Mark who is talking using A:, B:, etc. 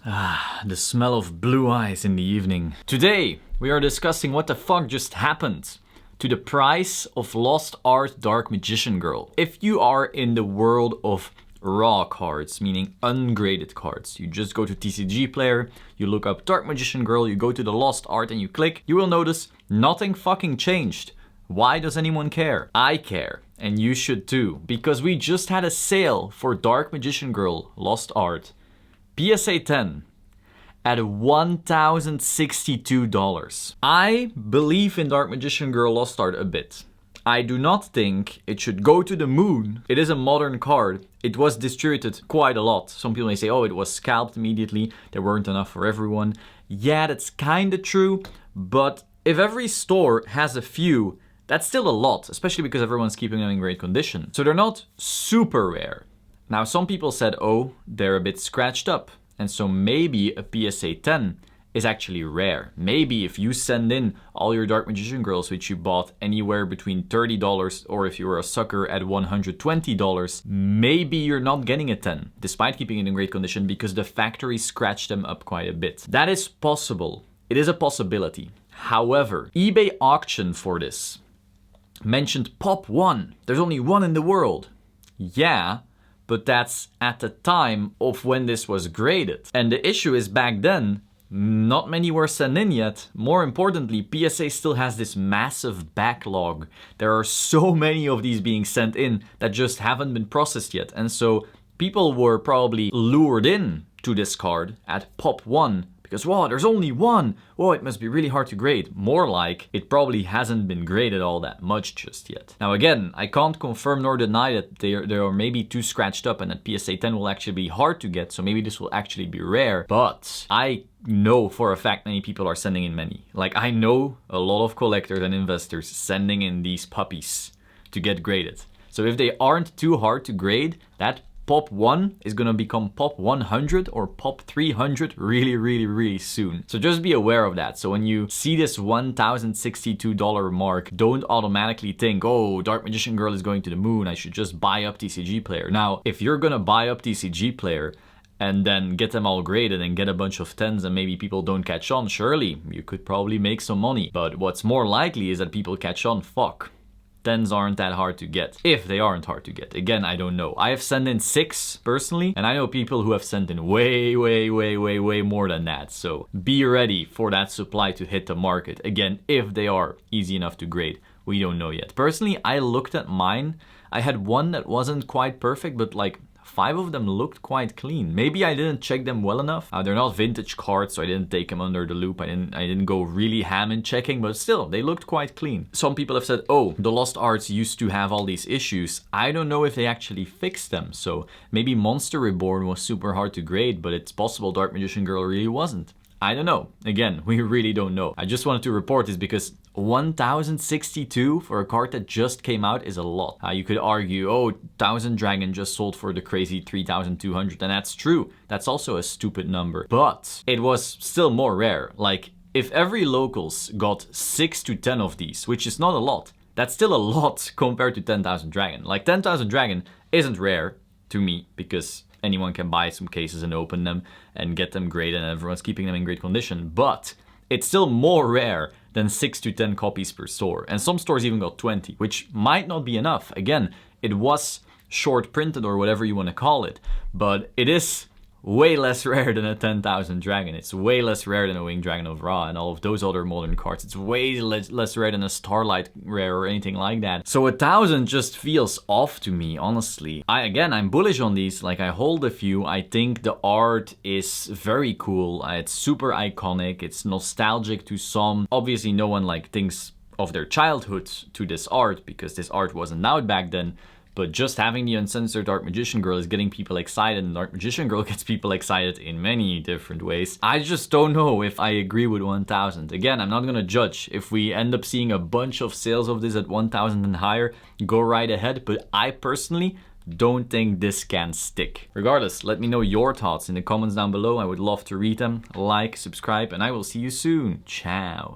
A: The smell of blue eyes in the evening. Today, we are discussing what the fuck just happened to the price of Lost Art Dark Magician Girl. If you are in the world of raw cards, meaning ungraded cards, you just go to TCG Player, you look up Dark Magician Girl, you go to the Lost Art and you click, you will notice nothing fucking changed. Why does anyone care? I care, and you should too, because we just had a sale for Dark Magician Girl Lost Art PSA 10 at $1,062. I believe in Dark Magician Girl Lost Art a bit. I do not think it should go to the moon. It is a modern card. It was distributed quite a lot. Some people may say, oh, it was scalped immediately. There weren't enough for everyone. Yeah, that's kind of true. But if every store has a few, that's still a lot, especially because everyone's keeping them in great condition. So they're not super rare. Now, some people said, oh, they're a bit scratched up. And so maybe a PSA 10 is actually rare. Maybe if you send in all your Dark Magician Girls, which you bought anywhere between $30 or if you were a sucker at $120, maybe you're not getting a 10, despite keeping it in great condition because the factory scratched them up quite a bit. That is possible. It is a possibility. However, eBay auction for this mentioned Pop 1. There's only one in the world. Yeah, but that's at the time of when this was graded. And the issue is back then, not many were sent in yet. More importantly, PSA still has this massive backlog. There are so many of these being sent in that just haven't been processed yet. And so people were probably lured in to this card at Pop 1 because, wow, there's only one. Whoa, it must be really hard to grade. More like it probably hasn't been graded all that much just yet. Now again, I can't confirm nor deny that they are maybe too scratched up and that PSA 10 will actually be hard to get, so maybe this will actually be rare. But I know for a fact many people are sending in many. Like, I know a lot of collectors and investors sending in these puppies to get graded. So if they aren't too hard to grade, that Pop 1 is gonna become Pop 100 or Pop 300 really soon. So just be aware of that. So when you see this $1,062 mark, don't automatically think, oh, Dark Magician Girl is going to the moon, I should just buy up TCG Player. Now, if you're gonna buy up TCG Player and then get them all graded and get a bunch of 10s and maybe people don't catch on, surely you could probably make some money. But what's more likely is that people catch on. Fuck. 10s aren't that hard to get, if they aren't hard to get. Again, I don't know. I have sent in 6 personally, and I know people who have sent in way more than that. So be ready for that supply to hit the market. Again, if they are easy enough to grade, we don't know yet. Personally, I looked at mine. I had one that wasn't quite perfect, but like 5 of them looked quite clean. Maybe I didn't check them well enough. They're not vintage cards, so I didn't take them under the loop. I didn't go really ham in checking, but still, they looked quite clean. Some people have said, oh, the Lost Arts used to have all these issues. I don't know if they actually fixed them. So maybe Monster Reborn was super hard to grade, but it's possible Dark Magician Girl really wasn't. I don't know. Again, we really don't know. I just wanted to report this because 1,062 for a card that just came out is a lot. You could argue, oh, Thousand Dragon just sold for the crazy 3,200, and that's true. That's also a stupid number. But it was still more rare. Like, if every locals got 6 to 10 of these, which is not a lot, that's still a lot compared to 10,000 Dragon. Like, 10,000 Dragon isn't rare to me because anyone can buy some cases and open them and get them graded and everyone's keeping them in great condition. But it's still more rare than 6 to 10 copies per store. And some stores even got 20, which might not be enough. Again, it was short printed or whatever you want to call it, but it is way less rare than a 10,000 Dragon. It's way less rare than a Winged Dragon of Ra and all of those other modern cards. It's way less rare than a Starlight Rare or anything like that. So 1,000 just feels off to me, honestly. I'm bullish on these. Like, I hold a few. I think the art is very cool. It's super iconic. It's nostalgic to some. Obviously, no one like thinks of their childhood to this art because this art wasn't out back then. But just having the uncensored Dark Magician Girl is getting people excited, and Dark Magician Girl gets people excited in many different ways. I just don't know if I agree with 1,000. Again, I'm not gonna judge. If we end up seeing a bunch of sales of this at 1,000 and higher, go right ahead. But I personally don't think this can stick. Regardless, let me know your thoughts in the comments down below. I would love to read them. Like, subscribe, and I will see you soon. Ciao.